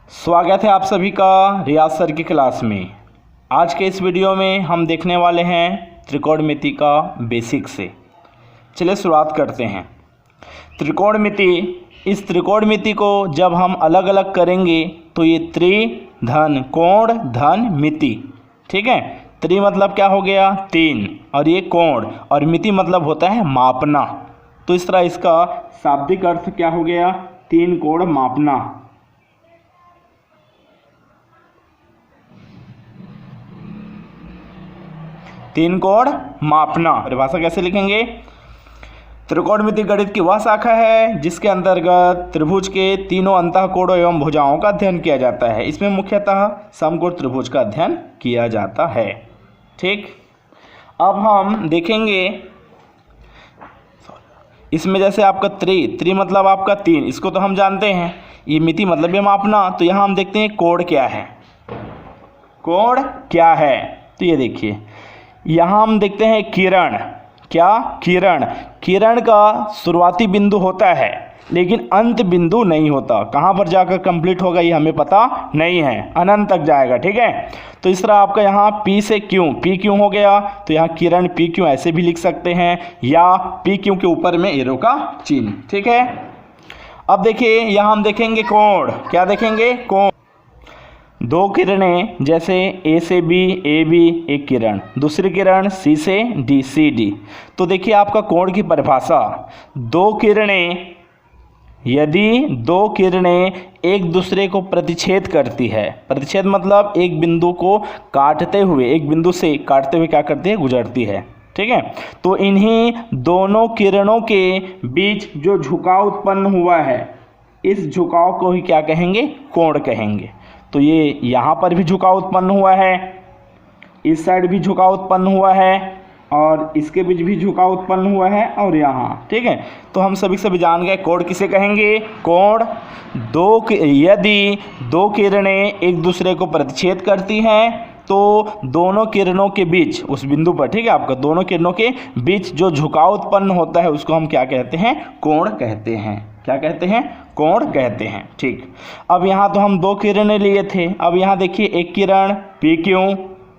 स्वागत है आप सभी का रियाज सर की क्लास में। आज के इस वीडियो में हम देखने वाले हैं त्रिकोणमिति का बेसिक से। चलिए शुरुआत करते हैं। त्रिकोणमिति, इस त्रिकोणमिति को जब हम अलग अलग करेंगे तो ये त्रिधन कोण धन मिति, ठीक है। त्रि मतलब क्या हो गया, तीन, और ये कोण, और मिति मतलब होता है मापना। तो इस तरह इसका शाब्दिक अर्थ क्या हो गया, तीन कोण मापना। तीन कोण मापना। परिभाषा कैसे लिखेंगे, त्रिकोणमिति गणित की वह शाखा है जिसके अंतर्गत त्रिभुज के तीनों अंतःकोणों एवं भुजाओं का अध्ययन किया जाता है। इसमें मुख्यतः समकोण त्रिभुज का अध्ययन किया जाता है। ठीक, अब हम देखेंगे इसमें जैसे आपका त्रि मतलब आपका तीन, इसको तो हम जानते हैं। ये मिति मतलब ये मापना। तो यहाँ हम देखते हैं कोण क्या है, कोण क्या है। तो ये देखिए यहाँ हम देखते हैं किरण, क्या, किरण। किरण का शुरुआती बिंदु होता है लेकिन अंत बिंदु नहीं होता। कहाँ पर जाकर कंप्लीट होगा ये हमें पता नहीं है, अनंत तक जाएगा, ठीक है। तो इस तरह आपका यहाँ P से Q, P क्यों हो गया, तो यहाँ किरण P क्यों ऐसे भी लिख सकते हैं, या P क्यों के ऊपर में एरो का चिन्ह, ठीक है। अब देखिए यहाँ हम देखेंगे कोण, क्या देखेंगे, कोण। दो किरणें जैसे A से B, AB एक किरण, दूसरी किरण C से D, CD। तो देखिए आपका कोण की परिभाषा, दो किरणें, यदि दो किरणें एक दूसरे को प्रतिच्छेद करती है, प्रतिच्छेद मतलब एक बिंदु को काटते हुए, एक बिंदु से काटते हुए क्या करती है, गुजरती है, ठीक है। तो इन्हीं दोनों किरणों के बीच जो झुकाव उत्पन्न हुआ है, इस झुकाव को ही क्या कहेंगे, कोण कहेंगे। तो ये यहाँ पर भी झुकाव उत्पन्न हुआ है, इस साइड भी झुकाव उत्पन्न हुआ है, और इसके बीच भी झुकाव उत्पन्न हुआ है, और यहाँ, ठीक है। तो हम सभी जान गए कोण किसे कहेंगे, कोण। यदि दो किरणें एक दूसरे को प्रतिच्छेद करती हैं तो दोनों किरणों के बीच उस बिंदु पर, ठीक है, आपका दोनों किरणों के बीच जो झुकाव उत्पन्न होता है उसको हम क्या कहते हैं, कोण कहते हैं। क्या कहते हैं, कोण कहते हैं। ठीक, अब यहाँ तो हम दो किरणें लिए थे। अब यहाँ देखिए एक किरण PQ,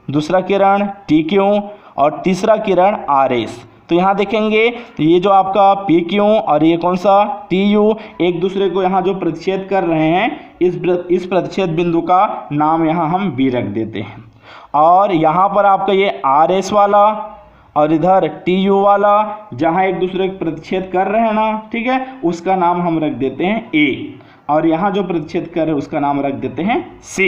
दूसरा किरण TQ, और तीसरा किरण RS। तो यहाँ देखेंगे ये जो आपका PQ और ये कौन सा TU एक दूसरे को यहाँ जो प्रतिच्छेद कर रहे हैं, इस प्रतिच्छेद बिंदु का नाम यहाँ हम B रख देते हैं। और यहाँ पर आपका ये RS वाला और इधर TU वाला जहाँ एक दूसरे को प्रतिच्छेद कर रहे हैं ना, ठीक है, उसका नाम हम रख देते हैं A, और यहाँ जो प्रतिच्छेद कर रहे हैं उसका नाम रख देते हैं C।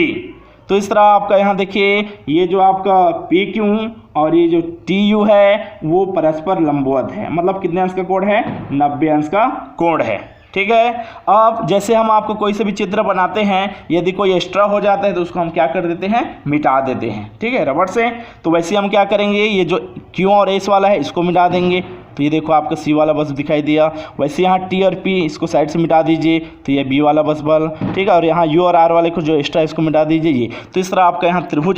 तो इस तरह आपका यहाँ देखिए ये जो आपका PQ और ये जो TU है वो परस्पर लंबवत है, मतलब कितने अंश का कोण है, 90 अंश का कोण है, ठीक है। अब जैसे हम आपको कोई से भी चित्र बनाते हैं, यदि कोई एक्स्ट्रा हो जाता है तो उसको हम क्या कर देते हैं, मिटा देते हैं, ठीक है, रबड़ से। तो वैसे हम क्या करेंगे, ये जो Q और S वाला है इसको मिटा देंगे, तो ये देखो आपका C वाला बस दिखाई दिया। वैसे यहाँ T और P इसको साइड से मिटा दीजिए, तो ये B वाला बस बल, ठीक है। और यहाँ U और R वाले को जो एक्स्ट्रा इसको मिटा दीजिए ये। तो इस तरह आपका यहाँ त्रिभुज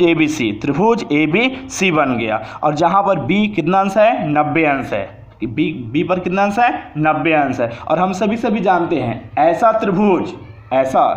त्रिभुज ABC बन गया। और जहाँ पर B कितना अंश है, 90 अंश है। बी पर कितना अंश है, 90 अंश है। और हम सभी जानते हैं ऐसा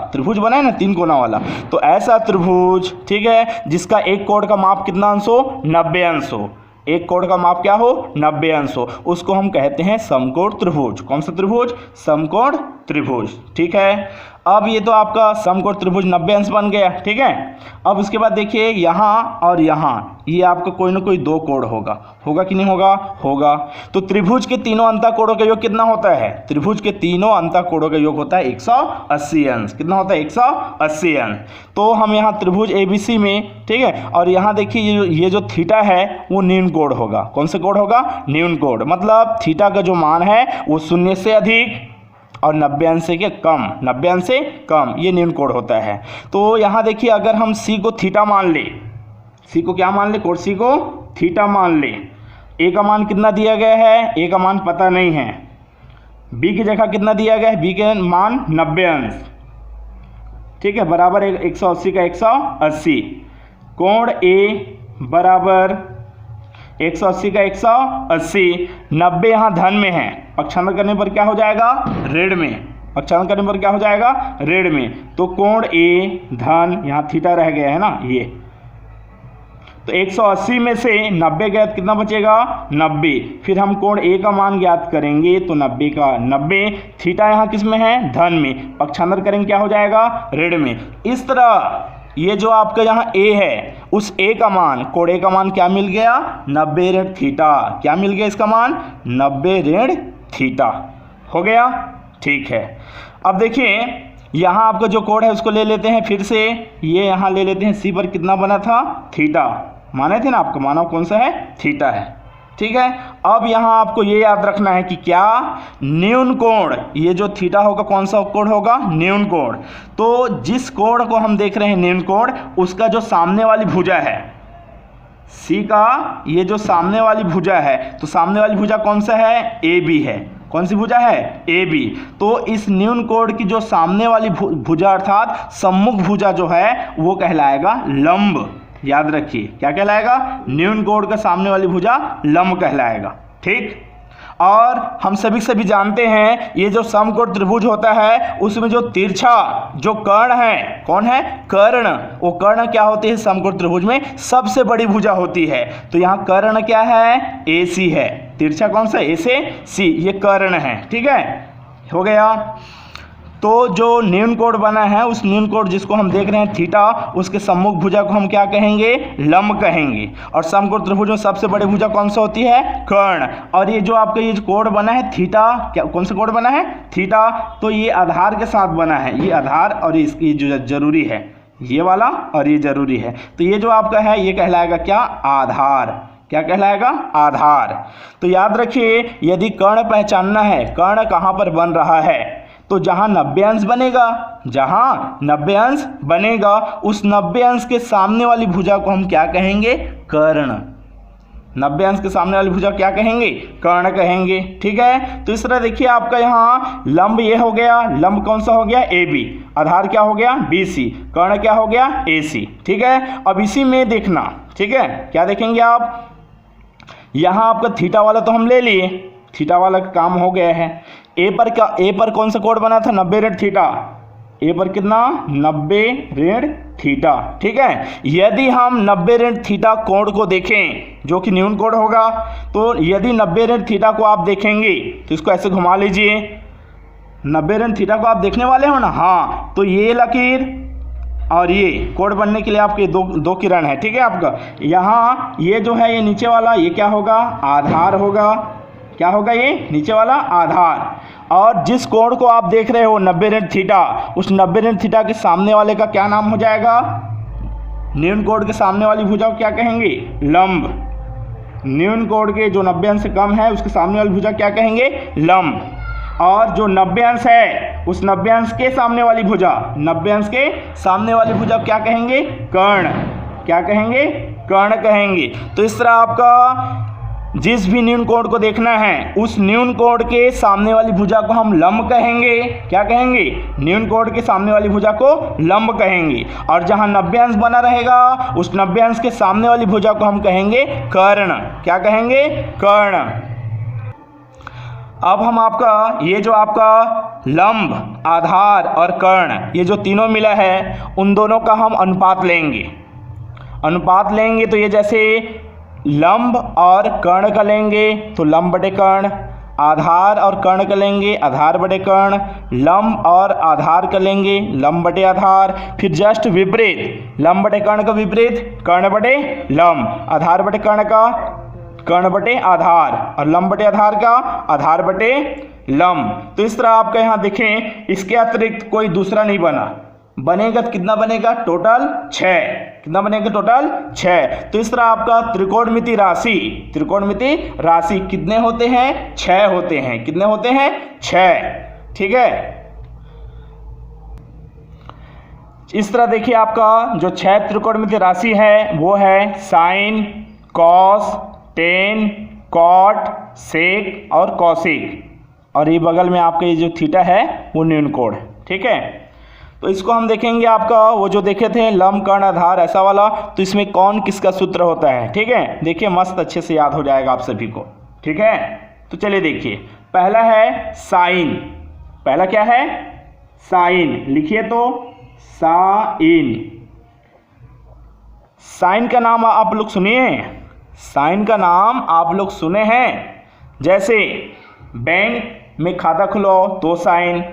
त्रिभुज बना है ना, तीन कोना वाला, तो ऐसा त्रिभुज, ठीक है, जिसका एक कोण का माप कितना अंश हो, 90 अंश हो, एक कोण का माप क्या हो, 90 अंश हो, उसको हम कहते हैं समकोण त्रिभुज। कौन सा त्रिभुज, समकोण त्रिभुज, ठीक है। अब ये तो आपका समकोण त्रिभुज 90 अंश बन गया, ठीक है। अब उसके बाद देखिए यहाँ और यहाँ ये आपका कोई ना कोई दो कोण होगा, होगा कि नहीं होगा, होगा। तो त्रिभुज के तीनों अंतःकोणों का योग कितना होता है, त्रिभुज के तीनों अंतःकोणों का योग होता है 180 अंश। कितना होता है, 180 अंश। तो हम यहाँ त्रिभुज ABC में, ठीक है, और यहाँ देखिए ये जो थीटा है वो न्यून कोण होगा। कौन सा कोण होगा, न्यून कोण, मतलब थीटा का जो मान है वो 0 से अधिक और 90 अंश से कम, 90 अंश से कम, ये न्यून कोण होता है। तो यहाँ देखिए अगर हम C को थीटा मान ले, C को क्या मान ले, कोण C को थीटा मान ले, A का मान कितना दिया गया है, A का मान पता नहीं है, B की जगह कितना दिया गया है, B के मान 90 अंश, ठीक है, बराबर 180 का 180, कोण A बराबर 180 का 180, 90 यहाँ धन में है, पक्षांतर करने पर क्या हो जाएगा, ऋण में, पक्षांतर करने पर क्या हो जाएगा, ऋण में। तो कोण ए धन, यहाँ थीटा रह गया है ना ये, तो 180 में से 90 गया तो कितना बचेगा, 90। फिर हम कोण ए का मान ज्ञात करेंगे तो 90 का 90, थीटा यहाँ किस में है, धन में, पक्षांतर करेंगे क्या हो जाएगा, ऋण में। इस तरह ये जो आपका यहाँ ए है, उस ए का मान, कोण ए का मान क्या मिल गया, 90 ऋण थीटा। क्या मिल गया इसका मान, 90 ऋण थीटा। हो गया, ठीक है। अब देखिए यहाँ आपका जो कोण है उसको ले लेते हैं फिर से, ये यहाँ ले लेते हैं, सी पर कितना बना था, थीटा माने थे ना आपका, माना कौन सा है, थीटा है, ठीक है। अब यहाँ आपको ये याद रखना है कि क्या, न्यून कोण, ये जो थीटा होगा कौन सा कोण होगा, न्यून कोण। तो जिस कोण को हम देख रहे हैं न्यून कोण, उसका जो सामने वाली भुजा है, सी का ये जो सामने वाली भुजा है, तो सामने वाली भुजा कौन सा है, ए बी है। कौन सी भुजा है, ए बी। तो इस न्यून कोण की जो सामने वाली भुजा अर्थात सम्मुख भुजा जो है वो कहलाएगा लंब। याद रखिए क्या कहलाएगा, न्यून कोण का सामने वाली भुजा लंब कहलाएगा, ठीक। और हम सभी जानते हैं ये जो समकोण त्रिभुज होता है उसमें जो तिरछा जो कर्ण है, कौन है, कर्ण, वो कर्ण क्या होती है समकोण त्रिभुज में, सबसे बड़ी भुजा होती है। तो यहाँ कर्ण क्या है, ए सी है, तिरछा कौन सा, ए से सी, ये कर्ण है, ठीक है। हो गया। तो जो न्यून कोण बना है, उस न्यून कोण जिसको हम देख रहे हैं थीटा, उसके सम्मुख भुजा को हम क्या कहेंगे, लंब कहेंगे। और समकोण त्रिभुज में सबसे बड़ी भुजा कौन सा होती है, कर्ण। और ये जो आपका ये कोण बना है थीटा, क्या कौन सा कोण बना है, थीटा, तो ये आधार के साथ बना है, ये आधार और इसकी जो जरूरी है ये वाला, और ये जरूरी है। तो ये जो आपका है ये कहलाएगा क्या, आधार। क्या कहलाएगा, आधार। तो याद रखिए यदि कर्ण पहचानना है, कर्ण कहाँ पर बन रहा है, तो जहाँ 90 अंश बनेगा, जहाँ 90 अंश बनेगा, उस 90 अंश के सामने वाली भुजा को हम क्या कहेंगे, कर्ण। 90 अंश के सामने वाली भुजा क्या कहेंगे, कर्ण कहेंगे, ठीक है। तो इस तरह देखिए आपका यहाँ लंब ये हो गया, लंब कौन सा हो गया, ए बी, आधार क्या हो गया, बी सी, कर्ण क्या हो गया, ए सी, ठीक है। अब इसी में देखना, ठीक है, क्या देखेंगे आप, यहाँ आपका थीटा वाला तो हम ले लिए, थीटा वाला का काम हो गया है। ए पर क्या, ए पर कौन सा कोण बना था, 90 ऋण थीटा, ए पर कितना, 90 ऋण थीटा, ठीक है। यदि हम 90 ऋण थीटा कोण को देखें जो कि न्यून कोण होगा, तो यदि 90 ऋण थीटा को आप देखेंगे तो इसको ऐसे घुमा लीजिए, 90 ऋण थीटा को आप देखने वाले हो ना, हाँ, तो ये लकीर और ये कोण बनने के लिए आपके दो किरण है, ठीक है। आपका यहाँ ये जो है ये नीचे वाला ये क्या होगा, आधार होगा, क्या होगा, ये नीचे वाला आधार। और जिस कोण को आप देख रहे हो 90 ऋण थीटा, उस 90 ऋण थीटा के सामने वाले का क्या नाम हो जाएगा, न्यून कोण के सामने वाली भुजा को क्या कहेंगे, लंब। न्यून कोण के जो 90 अंश से कम है उसके सामने वाली भुजा क्या कहेंगे, लंब। और जो 90 अंश है उस 90 अंश के सामने वाली भुजा, 90 अंश के सामने वाली भुजा क्या कहेंगे, कर्ण। क्या कहेंगे, कर्ण कहेंगे। तो इस तरह आपका जिस भी न्यून कोण को देखना है उस न्यून कोण के सामने वाली भुजा को हम लंब कहेंगे। क्या कहेंगे, न्यून कोण के सामने वाली भुजा को लंब कहेंगे। और जहां 90 अंश बना रहेगा उस 90 अंश के सामने वाली भुजा को हम कहेंगे कर्ण। क्या कहेंगे, कर्ण। अब हम आपका ये जो आपका लंब, आधार और कर्ण, ये जो तीनों मिला है, उन दोनों का हम अनुपात लेंगे। अनुपात लेंगे तो ये जैसे लंब और कर्ण का लेंगे तो लंब बटे कर्ण, आधार और कर्ण का लेंगे आधार बटे कर्ण, लंब और आधार का लेंगे लंब बटे आधार। फिर जस्ट विपरीत, लंब बटे कर्ण का विपरीत कर्ण बटे लंब, आधार बटे कर्ण का कर्ण बटे आधार, और लंब बटे आधार का आधार बटे लंब। तो इस तरह आपका यहाँ देखें, इसके अतिरिक्त कोई दूसरा नहीं बना, बनेगा तो कितना बनेगा, टोटल 6। कितना बनेगा, टोटल 6। तो इस तरह आपका त्रिकोणमिति राशि, त्रिकोणमिति राशि कितने होते हैं, 6 होते हैं। कितने होते हैं, 6, ठीक है। इस तरह देखिए आपका जो 6 त्रिकोणमिति राशि है वो है साइन, कॉस, टेन, कॉट, सेक और कॉसेक। और ये बगल में आपका ये जो थीटा है वो न्यून कोण, ठीक है। तो इसको हम देखेंगे आपका वो जो देखे थे लंब, कर्ण, आधार ऐसा वाला, तो इसमें कौन किसका सूत्र होता है, ठीक है। देखिए मस्त अच्छे से याद हो जाएगा आप सभी को, ठीक है। तो चलिए देखिए, पहला है साइन, पहला क्या है, साइन, लिखिए तो साइन। साइन का नाम आप लोग सुनिए, साइन का नाम आप लोग सुने हैं, जैसे बैंक में खाता खुलाओ तो साइन।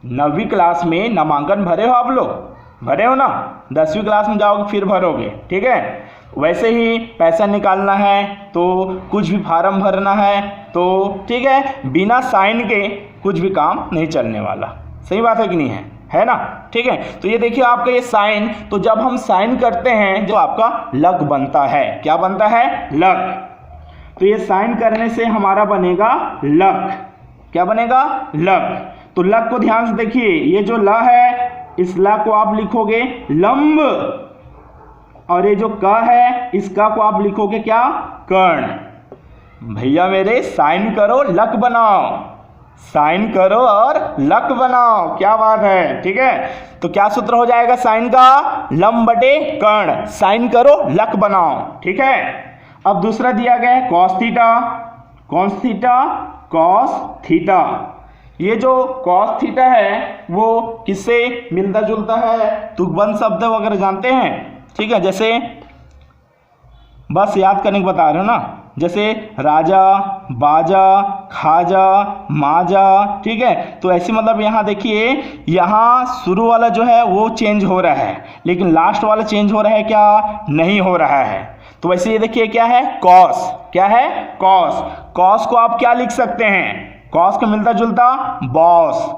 9वीं क्लास में नामांकन भरे हो आप लोग, भरे हो ना, 10वीं क्लास में जाओगे फिर भरोगे, ठीक है। वैसे ही पैसा निकालना है तो कुछ भी फार्म भरना है तो, ठीक है, बिना साइन के कुछ भी काम नहीं चलने वाला। सही बात है कि नहीं है ना, ठीक है। तो ये देखिए आपका ये साइन, तो जब हम साइन करते हैं जो आपका लग बनता है, क्या बनता है, लग। तो ये साइन करने से हमारा बनेगा लग, क्या बनेगा, लग। तो लग को ध्यान से देखिए, ये जो ल है इस ल को आप लिखोगे लंब, और ये जो क है इस क को आप लिखोगे क्या, कर्ण। भैया मेरे साइन करो लक बनाओ, साइन करो और लक बनाओ, क्या बात है, ठीक है। तो क्या सूत्र हो जाएगा साइन का, लंब बटे कर्ण, साइन करो लक बनाओ, ठीक है। अब दूसरा दिया गया है कॉस थीटा, कौन थीटा, कॉस थीटा। ये जो कॉस थीटा है वो किससे मिलता जुलता है, तुकबंद शब्द वगैरह जानते हैं, ठीक है। जैसे बस याद करने को बता रहे हो ना, जैसे राजा, बाजा, खाजा, माजा, ठीक है। तो ऐसे मतलब यहाँ देखिए, यहाँ शुरू वाला जो है वो चेंज हो रहा है, लेकिन लास्ट वाला चेंज हो रहा है क्या, नहीं हो रहा है। तो वैसे ये देखिए क्या है, कॉस, क्या है, कॉस। कॉस को आप क्या लिख सकते हैं, कॉस को मिलता जुलता बॉस,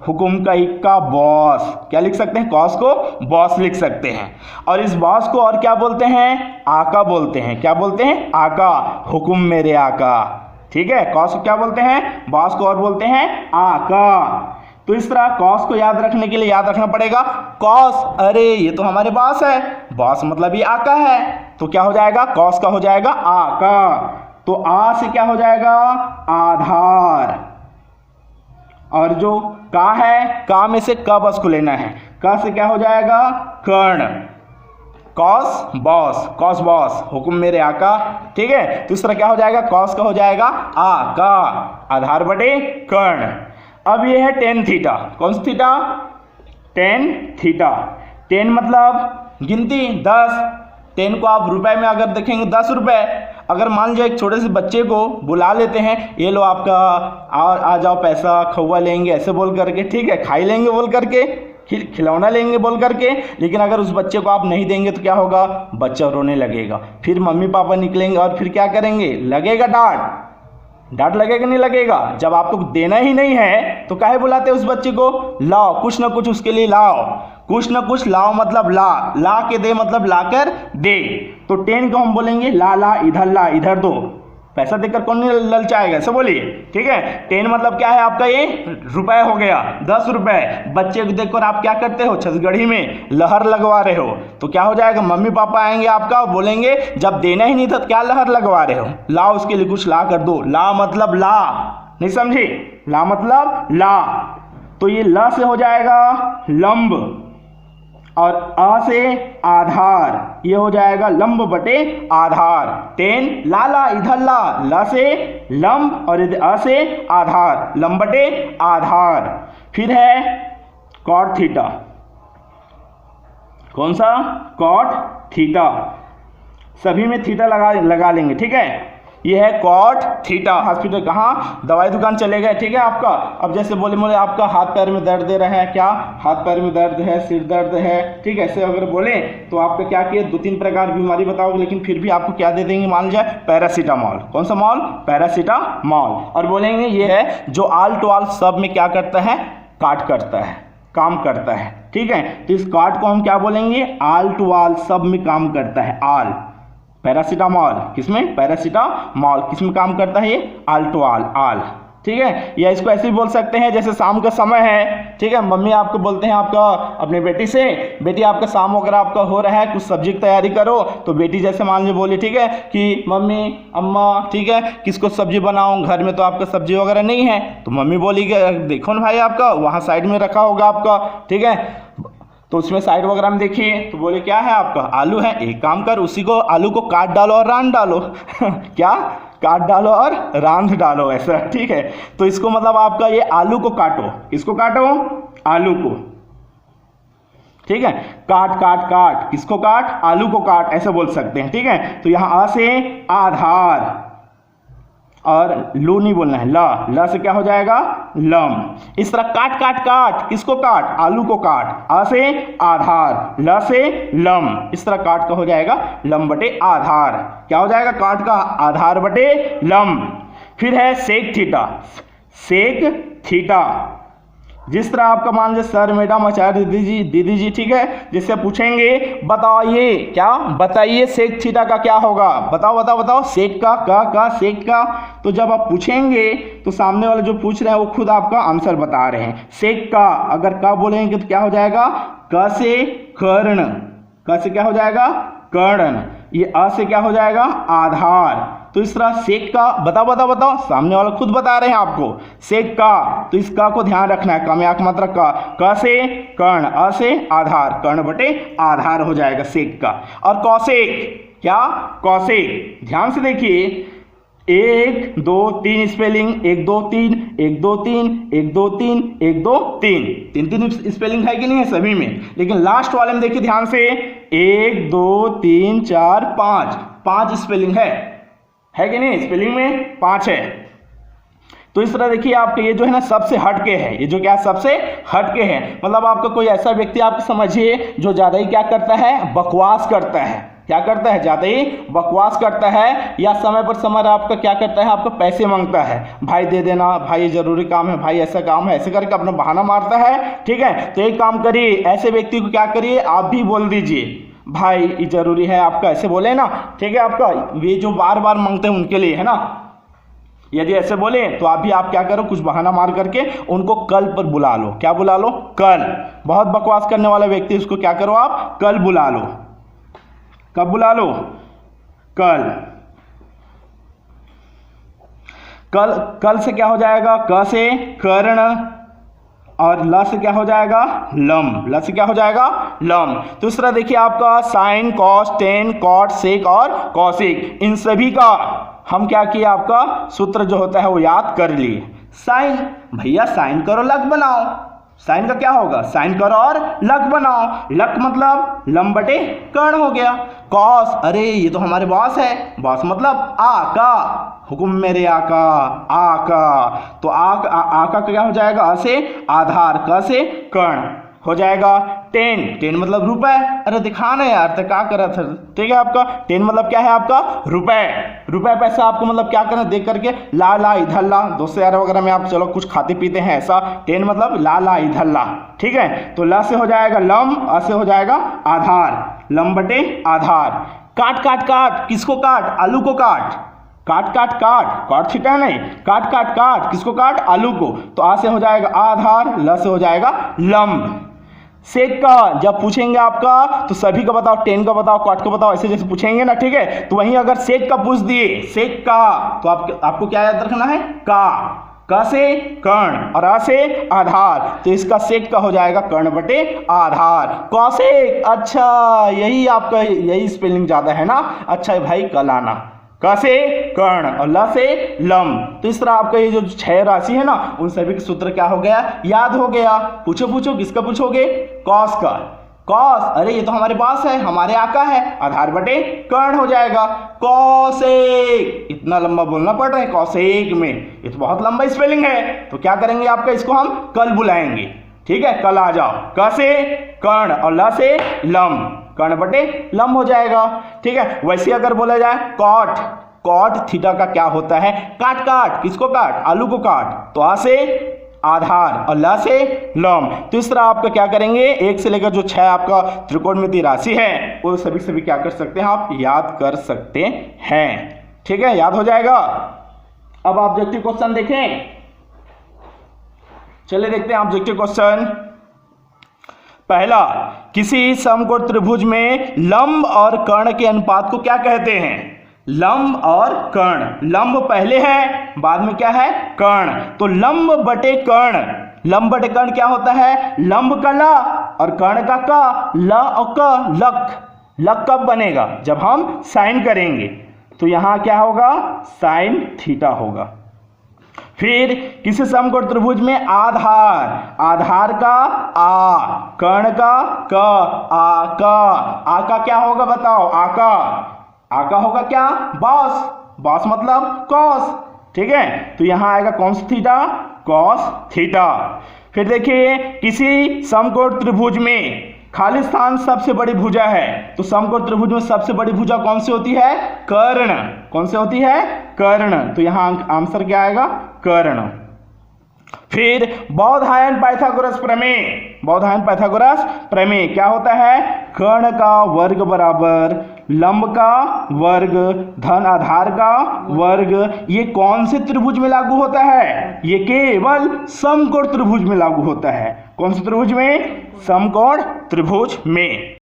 हुकुम का इक्का बॉस, क्या लिख सकते हैं, कॉस को बॉस लिख सकते हैं। और इस बॉस को और क्या बोलते हैं, आका बोलते हैं, क्या बोलते हैं, आका, हुकुम मेरे आका, ठीक है। कॉस को क्या बोलते हैं, बॉस को और बोलते हैं आका। तो इस तरह कॉस को याद रखने के लिए याद रखना पड़ेगा, कॉस, अरे ये तो हमारे बॉस है, बॉस मतलब ये आका है, तो क्या हो जाएगा, कॉस का हो जाएगा आका। तो आ से क्या हो जाएगा, आधार, और जो का है, का में से क बस को लेना है, का से क्या हो जाएगा, कर्ण। कॉस बॉस, कॉस बॉस, हुक्म मेरे आका, ठीक है। तो इस तरह क्या हो जाएगा, कॉस का हो जाएगा आका, आधार बटे कर्ण। अब ये है टेन थीटा, कौन C theta, tan theta. Ten मतलब गिनती 10, टेन को आप रुपए में अगर देखेंगे 10 रुपए। अगर मान लीजिए एक छोटे से बच्चे को बुला लेते हैं, ये लो आपका आ जाओ पैसा, खौवा लेंगे ऐसे बोल करके, ठीक है, खाई लेंगे बोल करके, खिलौना लेंगे बोल करके, लेकिन अगर उस बच्चे को आप नहीं देंगे तो क्या होगा, बच्चा रोने लगेगा, फिर मम्मी पापा निकलेंगे और फिर क्या करेंगे, लगेगा डांट, डांट लगेगा नहीं लगेगा। जब आपको देना ही नहीं है तो काहे बुलाते उस बच्चे को, लाओ कुछ ना कुछ उसके लिए लाओ, कुछ ना कुछ लाओ मतलब ला, ला के दे मतलब ला कर दे। तो 10 को हम बोलेंगे ला, ला इधर दो, पैसा देकर कौन नहीं ललचाएगा, ऐसे बोलिए, ठीक है। 10 मतलब क्या है आपका, ये रुपए हो गया, 10 रुपए। बच्चे को देखकर आप क्या करते हो, छत्तीसगढ़ी में लहर लगवा रहे हो, तो क्या हो जाएगा, मम्मी पापा आएंगे आपका, बोलेंगे जब देना ही नहीं था तो क्या लहर लगवा रहे हो, लाओ उसके लिए कुछ ला कर दो। ला मतलब ला, नहीं समझे, ला मतलब ला। तो ये ला से हो जाएगा लंब, और आ से आधार, ये हो जाएगा लंब बटे आधार। 10 ला, ला इधर ला, ला से लंब और इधर आ से आधार, लंब बटे आधार। फिर है कॉट थीटा, कौन सा, कॉट थीटा, सभी में थीटा लगा लेंगे, ठीक है। ये है कॉट थीटा। हॉस्पिटल कहाँ, दवाई दुकान चले गए, ठीक है आपका। अब जैसे बोले आपका हाथ पैर में दर्द दे रहा है, क्या हाथ पैर में दर्द है, सिर दर्द है, ठीक है, ऐसे अगर बोले तो आपका क्या किए, 2-3 प्रकार की बीमारी बताओगे, लेकिन फिर भी आपको क्या दे देंगे, मान लीजिए पैरासीटामॉल, कौन सा मॉल, पैरासीटामॉल, और बोलेंगे ये है जो आल टू आल सब में क्या करता है, काट करता है, काम करता है, ठीक है। तो इस काट को हम क्या बोलेंगे, आल टू आल सब में काम करता है, आल, पैरासीटामॉल किसमें, पैरासीटामॉल किसमें काम करता है, ये आल टू आल, आल, ठीक है। या इसको ऐसे भी बोल सकते हैं, जैसे शाम का समय है, ठीक है, मम्मी आपको बोलते हैं आपका अपने बेटी से, बेटी आपका शाम वगैरह आपका हो रहा है, कुछ सब्जी की तैयारी करो, तो बेटी जैसे मान लीजिए बोली, ठीक है, कि मम्मी अम्मा, ठीक है, किसको सब्जी बनाऊं, घर में तो आपका सब्जी वगैरह नहीं है, तो मम्मी बोली कि देखो ना भाई आपका वहाँ साइड में रखा होगा आपका, ठीक है, तो उसमें साइड वगैरह में देखिए, तो बोले क्या है आपका, आलू है, एक काम कर उसी को, आलू को काट डालो और रान डालो क्या, काट डालो और रांध डालो ऐसा, ठीक है। तो इसको मतलब आपका ये आलू को काटो, किसको काटो, आलू को, ठीक है। काट काट काट, किसको काट, आलू को काट, ऐसे बोल सकते हैं, ठीक है। तो यहां आ से आधार, और लू नहीं बोलना है, ल से क्या हो जाएगा, लम। इस तरह काट काट काट, किसको काट, आलू को काट, आ से आधार, ल से लम, इस तरह काट का हो जाएगा लम बटे आधार। क्या हो जाएगा, काट का आधार बटे लम। फिर है सेक थीटा, सेक थीटा। जिस तरह आपका मान लीजिए सर मैडम आचार्य दीदी जी, ठीक है, जिससे पूछेंगे बताइए, क्या बताइए सेक थीटा का क्या होगा, बताओ बताओ बताओ, सेक का सेक का। तो जब आप पूछेंगे तो सामने वाले जो पूछ रहे हैं वो खुद आपका आंसर बता रहे हैं। सेक का अगर का बोलेंगे तो क्या हो जाएगा, क से कर्ण, क से क्या हो जाएगा, कर्ण। ये अ से क्या हो जाएगा, आधार। तो इस तरह सेक का, बताओ बताओ बताओ, सामने वाला खुद बता रहे हैं आपको, सेक का। तो इस का को ध्यान रखना है, कामयाक मात्रा का, क से कर्ण, अ से आधार, कर्ण बटे आधार हो जाएगा सेक का। और कौशिक, क्या, कौशिक, ध्यान से देखिए, 1 2 3 स्पेलिंग, 1 2 3 1 2 3 1 2 3 1 2 3, 3 स्पेलिंग है कि नहीं है सभी में, लेकिन लास्ट वाले में देखिए ध्यान से, 1 2 3 4 5 स्पेलिंग है कि नहीं, स्पेलिंग में 5 है। तो इस तरह देखिए आपके ये जो है ना सबसे हटके है, ये जो क्या सबसे हटके है, मतलब आपका कोई ऐसा व्यक्ति आप समझिए जो ज़्यादा ही क्या करता है, बकवास करता है, क्या करता है, ज़्यादा ही बकवास करता है, या समय पर समय आपका क्या करता है, आपको पैसे मांगता है, भाई दे देना, भाई ये जरूरी काम है, भाई ऐसा काम है, ऐसे करके अपना बहाना मारता है, ठीक है। तो एक काम करिए, ऐसे व्यक्ति को क्या करिए, आप भी बोल दीजिए भाई ये जरूरी है आपका, ऐसे बोले ना, ठीक है। आपका ये जो बार बार मांगते हैं उनके लिए है ना, यदि ऐसे बोले तो आप क्या करो, कुछ बहाना मार करके उनको कल पर बुला लो, क्या बुला लो, कल। बहुत बकवास करने वाला व्यक्ति उसको क्या करो, आप कल बुला लो। कब बुला लो, कल। कल से क्या हो जाएगा, क से कर्ण, और ल से क्या हो जाएगा, लम, ल से क्या हो जाएगा, लम। तो इस तरह देखिए आपका साइन, कॉस, टेन, कॉट, सेक और कौशिक, इन सभी का हम क्या किए, आपका सूत्र जो होता है वो याद कर लिए। साइन, भैया साइन करो लग बनाओ, साइन का क्या होगा, साइन करो और लक बनाओ, लक मतलब लम बटे कर्ण हो गया। कॉस, अरे ये तो हमारे बॉस है, बॉस मतलब आका, हुक्म मेरे आका, आका। तो आका क्या हो जाएगा, अ से आधार, क से कर्ण हो जाएगा। टेन, टेन मतलब रुपए, अरे दिखाना यार तो क्या करा था, ठीक है। आपका टेन मतलब क्या है, आपका रुपए, रुपए पैसा आपको मतलब क्या करना, देख करके ला ला इधर ला, दोस्त यार वगैरह में आप चलो कुछ खाते पीते हैं ऐसा, टेन मतलब ला ला इधर ला, ठीक है। तो ल से हो जाएगा लम, अ से हो जाएगा आधार, लम बटे आधार। काट काट काट, किसको काट, आलू को काट, काट काट काट, काट थीटा नहीं, काट काट काट, किसको काट, आलू को। तो आ से हो जाएगा आधार, ल से हो जाएगा लंब। सेक का जब पूछेंगे आपका तो सभी का बताओ, टेन का बताओ, कॉट का बताओ, ऐसे जैसे पूछेंगे ना, ठीक है। तो वहीं अगर सेक का पूछ दिए, सेक का, तो आपको क्या याद रखना है, का से कर्ण और आ से आधार, तो इसका सेक का हो जाएगा कर्ण बटे आधार। कौशिक, अच्छा यही आपका यही स्पेलिंग ज्यादा है ना, अच्छा भाई कल आना। क से कर्ण और ल से लम। तो इस तरह आपका ये जो 6 राशि है ना, उन सभी का सूत्र क्या हो गया, याद हो गया। पूछो किसका पूछोगे, कॉस का। कॉस, अरे ये तो हमारे पास है, हमारे आका है, आधार बटे कर्ण हो जाएगा। कौशिक, इतना लंबा बोलना पड़ रहा है कौशिक में, ये तो बहुत लंबा स्पेलिंग है। तो क्या करेंगे, आपका इसको हम कल बुलाएंगे, ठीक है, कल आ जाओ। क से कर्ण और ल से लम, कर्ण बटे लम हो जाएगा, ठीक है। वैसे अगर बोला जाए कॉट, कॉट थीटा का क्या होता है, काट काट, किसको काट, आलू को काट, तो आ से आधार और ल से लम। तो इस तरह आपका क्या करेंगे, 1 से लेकर जो 6 आपका त्रिकोणमितीय राशि है वो सभी क्या कर सकते हैं, आप याद कर सकते हैं, ठीक है, याद हो जाएगा। अब ऑब्जेक्टिव क्वेश्चन देखें, चलिए देखते हैं ऑब्जेक्टिव क्वेश्चन। पहला, किसी समकोण त्रिभुज में लंब और कर्ण के अनुपात को क्या कहते हैं, लंब और कर्ण, लंब पहले है, बाद में क्या है, कर्ण। तो लंब बटे कर्ण, लंब बटे कर्ण क्या होता है, लंब का ला और कर्ण का का, ल और क, लक। लक कब बनेगा, जब हम साइन करेंगे, तो यहाँ क्या होगा, साइन थीटा होगा। फिर किसी समकोण त्रिभुज में आधार का आ, कर्ण का क, आ का क्या होगा बताओ, आ का होगा क्या, बॉस मतलब कॉस, ठीक है। तो यहाँ आएगा कौन सा थीटा, कॉस थीटा। फिर देखिए किसी समकोण त्रिभुज में खाली स्थान सबसे बड़ी भुजा है, तो समकोण त्रिभुज में सबसे बड़ी भुजा कौन सी होती है, कर्ण। कौन सी होती है, कर्ण। तो यहाँ आंसर क्या आएगा, कर्ण। फिर बौधायन पाइथागोरस प्रमेय क्या होता है, कर्ण का वर्ग बराबर लंब का वर्ग धन आधार का वर्ग। ये कौन से त्रिभुज में लागू होता है, ये केवल समकोण त्रिभुज में लागू होता है। कौन से त्रिभुज में, समकोण त्रिभुज में।